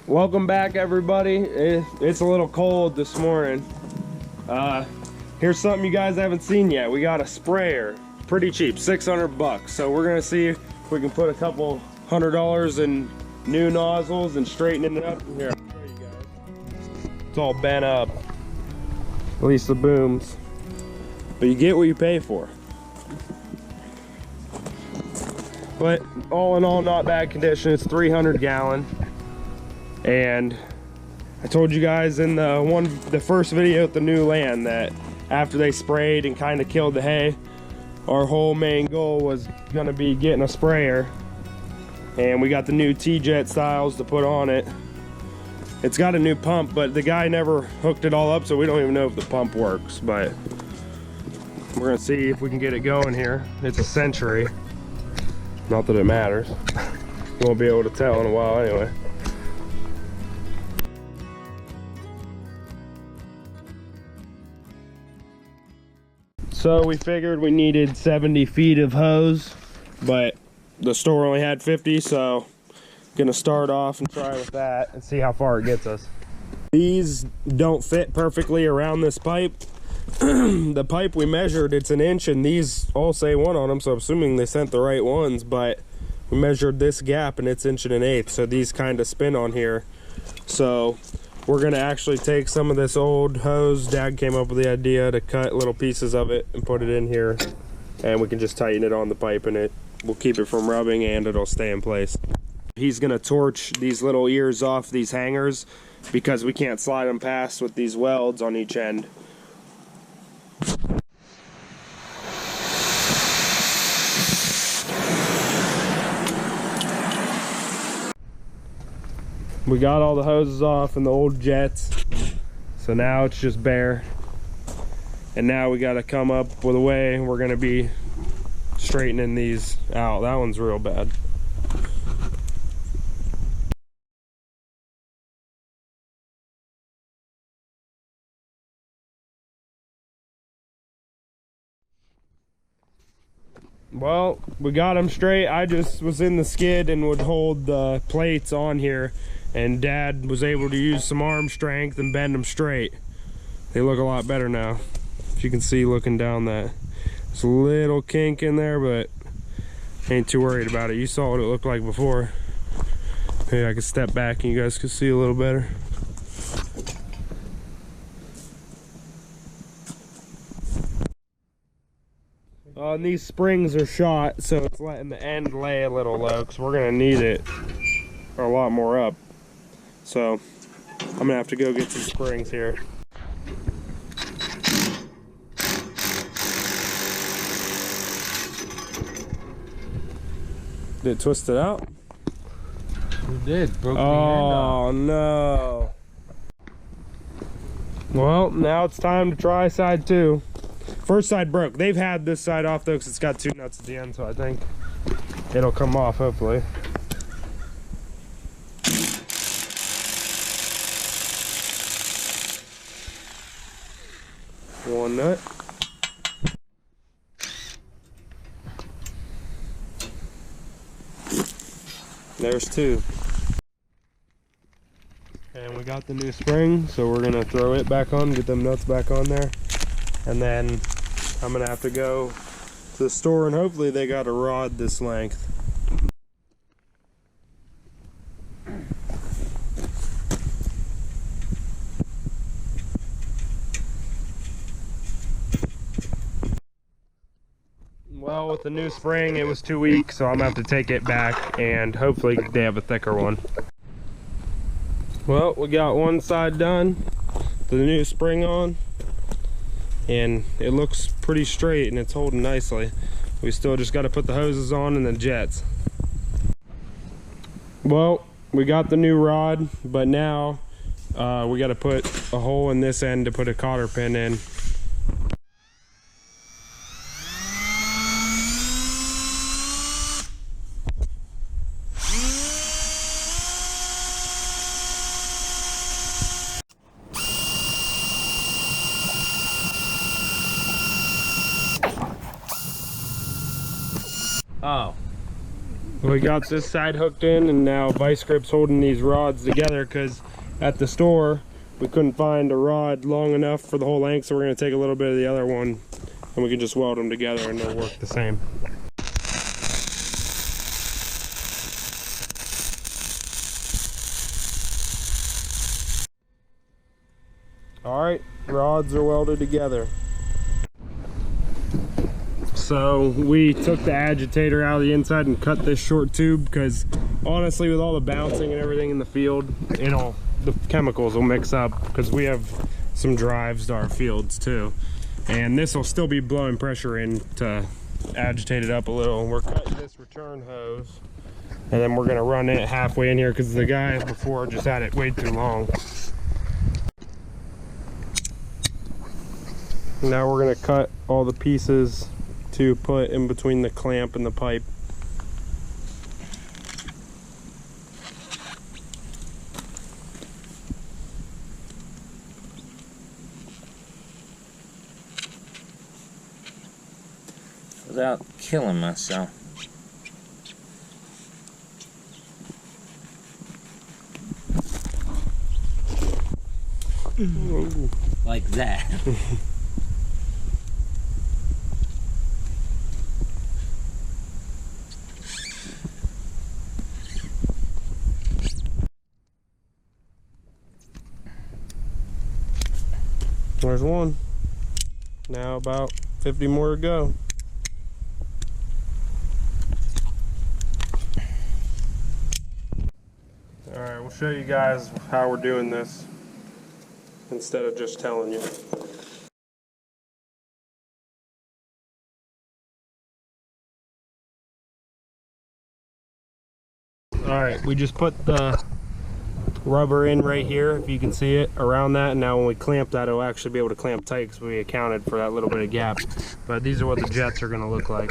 Welcome back, everybody. It's a little cold this morning. Here's something you guys haven't seen yet. We got a sprayer, pretty cheap, 600 bucks. So we're gonna see if we can put a couple $100 in new nozzles and straighten it up. Here, I'll show you guys. It's all bent up, at least the booms. But you get what you pay for. But all in all, not bad condition. It's 300 gallon. And I told you guys in the first video at the new land that after they sprayed and kind of killed the hay, our whole main goal was gonna be getting a sprayer. And we got the new T-Jet styles to put on it. It's got a new pump, but the guy never hooked it all up, so we don't even know if the pump works. But we're gonna see if we can get it going here. It's a Century. Not that it matters. You won't be able to tell in a while anyway. So we figured we needed 70 feet of hose, but the store only had 50, so gonna start off and try with that and see how far it gets us. These don't fit perfectly around this pipe. The pipe we measured, it's an inch, and these all say 1 on them, so I'm assuming they sent the right ones, but we measured this gap and it's 1 1/8, so these kind of spin on here. So we're gonna actually take some of this old hose. Dad came up with the idea to cut little pieces of it and put it in here, and we can just tighten it on the pipe, and it will keep it from rubbing and it'll stay in place. He's gonna torch these little ears off these hangers because we can't slide them past with these welds on each end. We got all the hoses off and the old jets, so now it's just bare. And now we got to come up with a way we're going to be straightening these out. That one's real bad. Well, we got them straight. I just was in the skid and would hold the plates on here, and Dad was able to use some arm strength and bend them straight. They look a lot better now. If you can see looking down that. There's a little kink in there, but ain't too worried about it. You saw what it looked like before. Maybe I can step back and you guys can see a little better. And these springs are shot, so it's letting the end lay a little low, because we're going to need it a lot more up. So I'm going to have to go get some springs here. Did it twist it out? It did. Broke the end off. Oh no. Well, now it's time to try side 2. First side broke. They've had this side off though, because it's got 2 nuts at the end, so I think it'll come off hopefully. One nut. There's 2. And we got the new spring, so we're gonna throw it back on, get them nuts back on there. And then I'm gonna have to go to the store and hopefully they got a rod this length. Well, with the new spring, it was too weak, so I'm gonna have to take it back and hopefully they have a thicker one. Well, we got one side done, the new spring on, and it looks pretty straight and it's holding nicely. We still just got to put the hoses on and the jets. Well, we got the new rod, but now we got to put a hole in this end to put a cotter pin in. Oh. We got this side hooked in, and now Vice Grip's holding these rods together because at the store we couldn't find a rod long enough for the whole length, so we're going to take a little bit of the other one and we can just weld them together and they'll work the same. Alright, rods are welded together. So we took the agitator out of the inside and cut this short tube because honestly with all the bouncing and everything in the field, the chemicals will mix up because we have some drives to our fields too. And this will still be blowing pressure in to agitate it up a little. We're cutting this return hose and then we're gonna run it halfway in here because the guy before just had it way too long. Now we're gonna cut all the pieces to put in between the clamp and the pipe. Without killing myself. Like that. There's one. Now about 50 more to go. Alright, we'll show you guys how we're doing this instead of just telling you. Alright, we just put the rubber in right here, if you can see it, around that, and now when we clamp that it'll actually be able to clamp tight because we accounted for that little bit of gap. But these are what the jets are going to look like.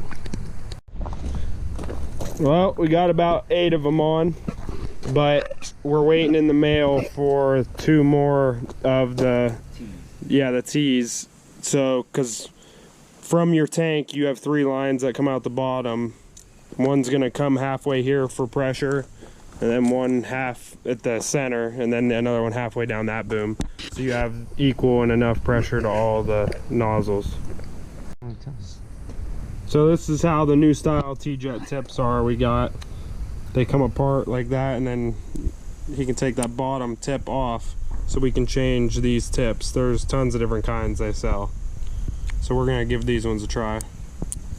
Well, we got about 8 of them on, but we're waiting in the mail for 2 more of the T's. So because from your tank you have 3 lines that come out the bottom. One's going to come halfway here for pressure, and then one half at the center, and then another one halfway down that boom. So you have equal and enough pressure to all the nozzles. So this is how the new style T-Jet tips are. They come apart like that, and then he can take that bottom tip off so we can change these tips. There's tons of different kinds they sell. So we're gonna give these ones a try.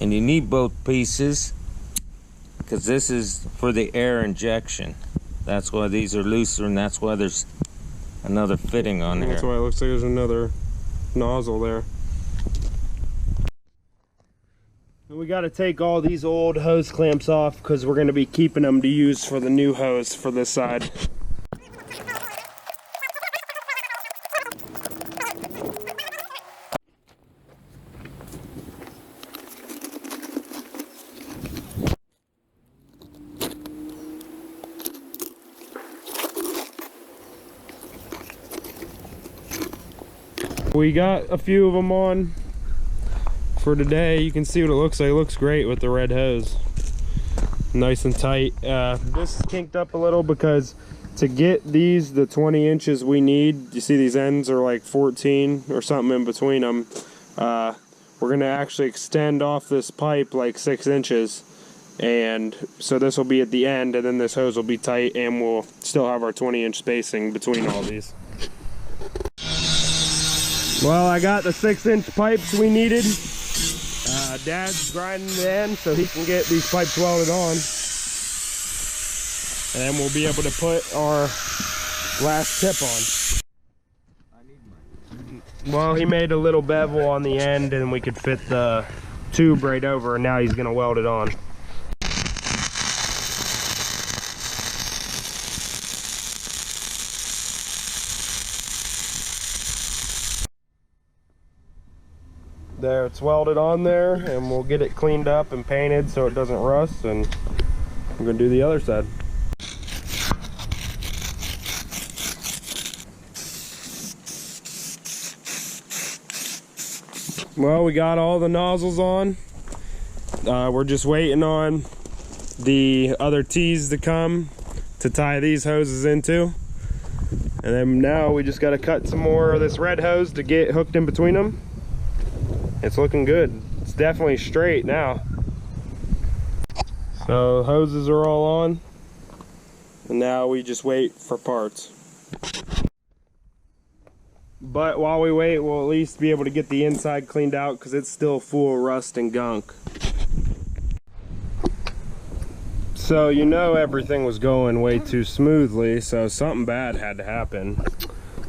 And you need both pieces because this is for the air injection. That's why these are looser, and that's why there's another fitting on here. That's why it looks like there's another nozzle there. We got to take all these old hose clamps off because we're going to be keeping them to use for the new hose for this side. We got a few of them on for today. You can see what it looks like. It looks great with the red hose. Nice and tight. This is kinked up a little because to get these the 20 inches we need, you see these ends are like 14 or something in between them. We're going to actually extend off this pipe like 6 inches, and so this will be at the end, and then this hose will be tight, and we'll still have our 20-inch spacing between all these. Well, I got the 6-inch pipes we needed. Dad's grinding the end so he can get these pipes welded on. And then we'll be able to put our last tip on. Well, he made a little bevel on the end and we could fit the tube right over, and now he's going to weld it on. There, it's welded on there, and we'll get it cleaned up and painted so it doesn't rust, and I'm going to do the other side. Well, we got all the nozzles on. We're just waiting on the other T's to come to tie these hoses into. And then now we just got to cut some more of this red hose to get hooked in between them. It's looking good. It's definitely straight now. So hoses are all on. And now we just wait for parts. But while we wait, we'll at least be able to get the inside cleaned out because it's still full of rust and gunk. So you know everything was going way too smoothly, so something bad had to happen.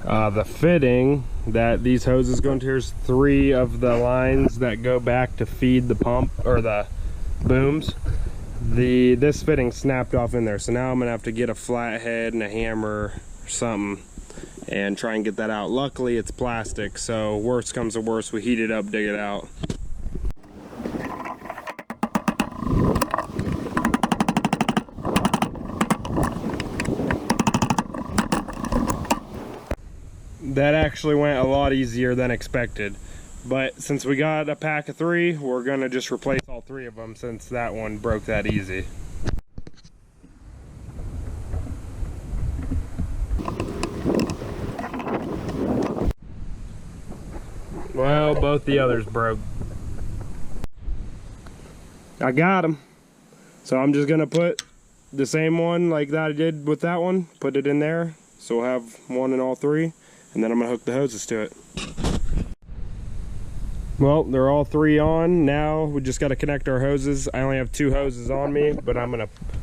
The fitting that these hoses go into, here's 3 of the lines that go back to feed the pump or the booms. This fitting snapped off in there, so now I'm gonna have to get a flathead and a hammer or something and try and get that out. Luckily it's plastic, so worst comes to worst, we heat it up, dig it out. That actually went a lot easier than expected, but since we got a pack of 3, we're gonna just replace all 3 of them since that one broke that easy. Well, both the others broke. I got them, so I'm just gonna put the same one like that I did with that one, put it in there, so we'll have one in all 3. And then I'm gonna hook the hoses to it. Well, they're all 3 on. Now we just gotta connect our hoses. I only have 2 hoses on me, but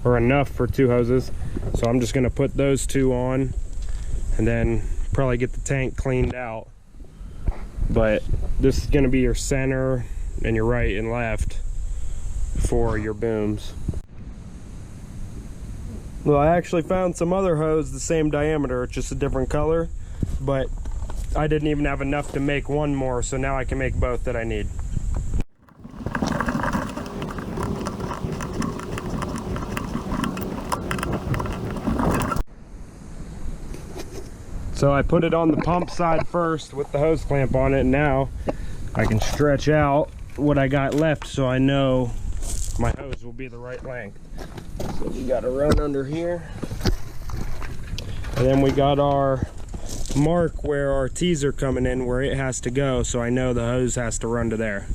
or enough for 2 hoses. So I'm just gonna put those 2 on and then probably get the tank cleaned out. But this is gonna be your center and your right and left for your booms. Well, I actually found some other hose the same diameter, it's just a different color. But I didn't even have enough to make one more, so now I can make both that I need. So I put it on the pump side first with the hose clamp on it, and now I can stretch out what I got left so I know my hose will be the right length. So we got to run under here. And then we got our mark where our T's are coming in, where it has to go, so I know the hose has to run to there.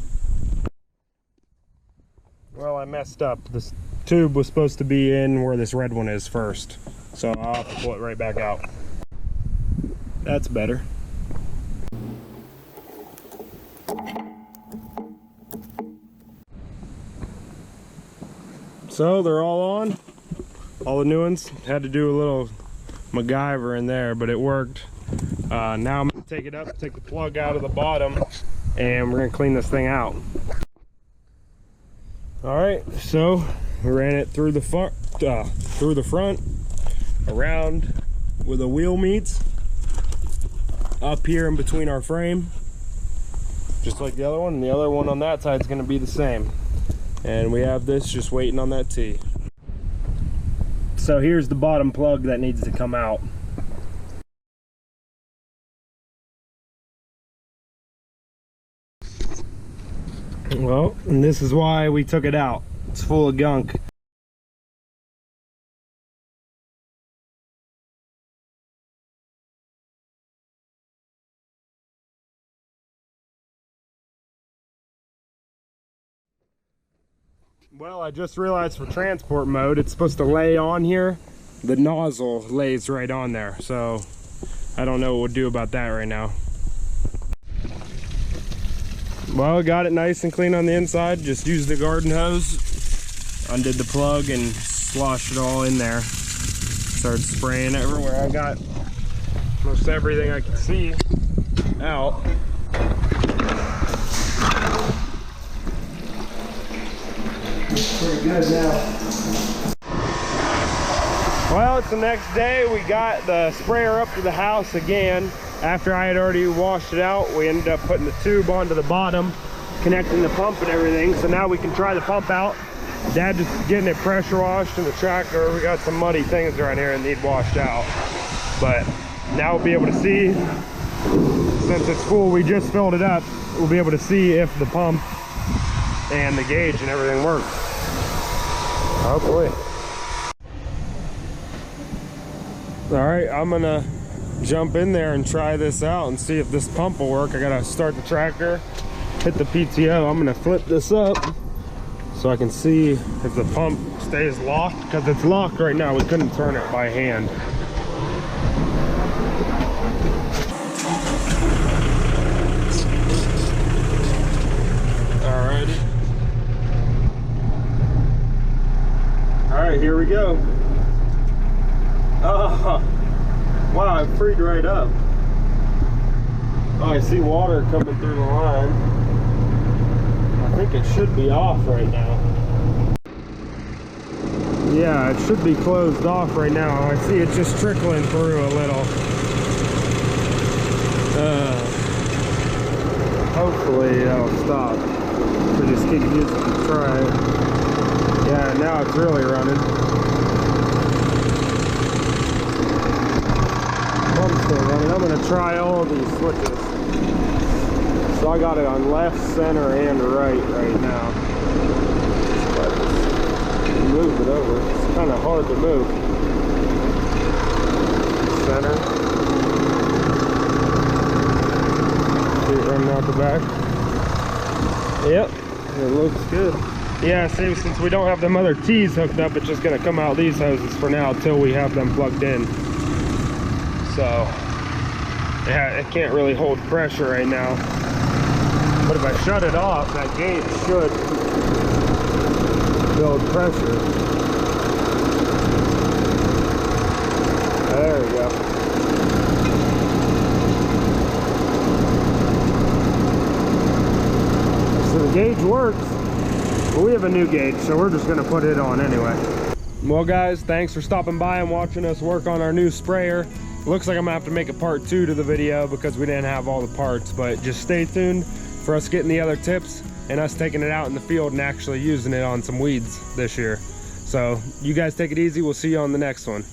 Well, I messed up. This tube was supposed to be in where this red one is first, so I'll have to pull it right back out. That's better. So they're all on, all the new ones. Had to do a little MacGyver in there, but it worked. Now I'm gonna take it up, take the plug out of the bottom, and we're gonna clean this thing out. All right, so we ran it through the front, around where the wheel meets, up here in between our frame, just like the other one, and the other one on that side is gonna be the same. And we have this just waiting on that T. So here's the bottom plug that needs to come out. Well, and this is why we took it out. It's full of gunk. Well, I just realized for transport mode, it's supposed to lay on here. The nozzle lays right on there, so I don't know what we'll do about that right now. Well, got it nice and clean on the inside. Just used the garden hose, undid the plug, and sloshed it all in there. Started spraying everywhere. I got most everything I could see out. Looks pretty good now. Well, it's the next day. We got the sprayer up to the house again. After I had already washed it out, we ended up putting the tube onto the bottom, connecting the pump and everything. So now we can try the pump out. Dad just getting it pressure washed in the tractor. We got some muddy things around here that need washed out. But now we'll be able to see, since it's full, we just filled it up, we'll be able to see if the pump and the gauge and everything works. Hopefully. All right, I'm gonna jump in there and try this out and see if this pump will work. I gotta start the tractor, hit the PTO. I'm gonna flip this up so I can see if the pump stays locked, because it's locked right now. We couldn't turn it by hand. Alrighty. Alright, here we go. Oh, wow, it freed right up. Oh, I see water coming through the line. I think it should be off right now. Yeah, it should be closed off right now. I see it just trickling through a little. Hopefully that'll stop. We just keep using it, try it. Yeah, now it's really running. Pump's still running. I'm gonna try all of these switches. So I got it on left, center, and right now. But move it over. It's kind of hard to move. Center. See it running out the back. Yep, it looks good. Yeah, see, since we don't have them other T's hooked up, it's just gonna come out these hoses for now until we have them plugged in. So, yeah, it can't really hold pressure right now. But if I shut it off, that gauge should build pressure. There we go. So the gauge works, but we have a new gauge, so we're just gonna put it on anyway. Well guys, thanks for stopping by and watching us work on our new sprayer. Looks like I'm gonna have to make a part 2 to the video because we didn't have all the parts, but just stay tuned for us getting the other tips and us taking it out in the field and actually using it on some weeds this year. So you guys take it easy. We'll see you on the next one.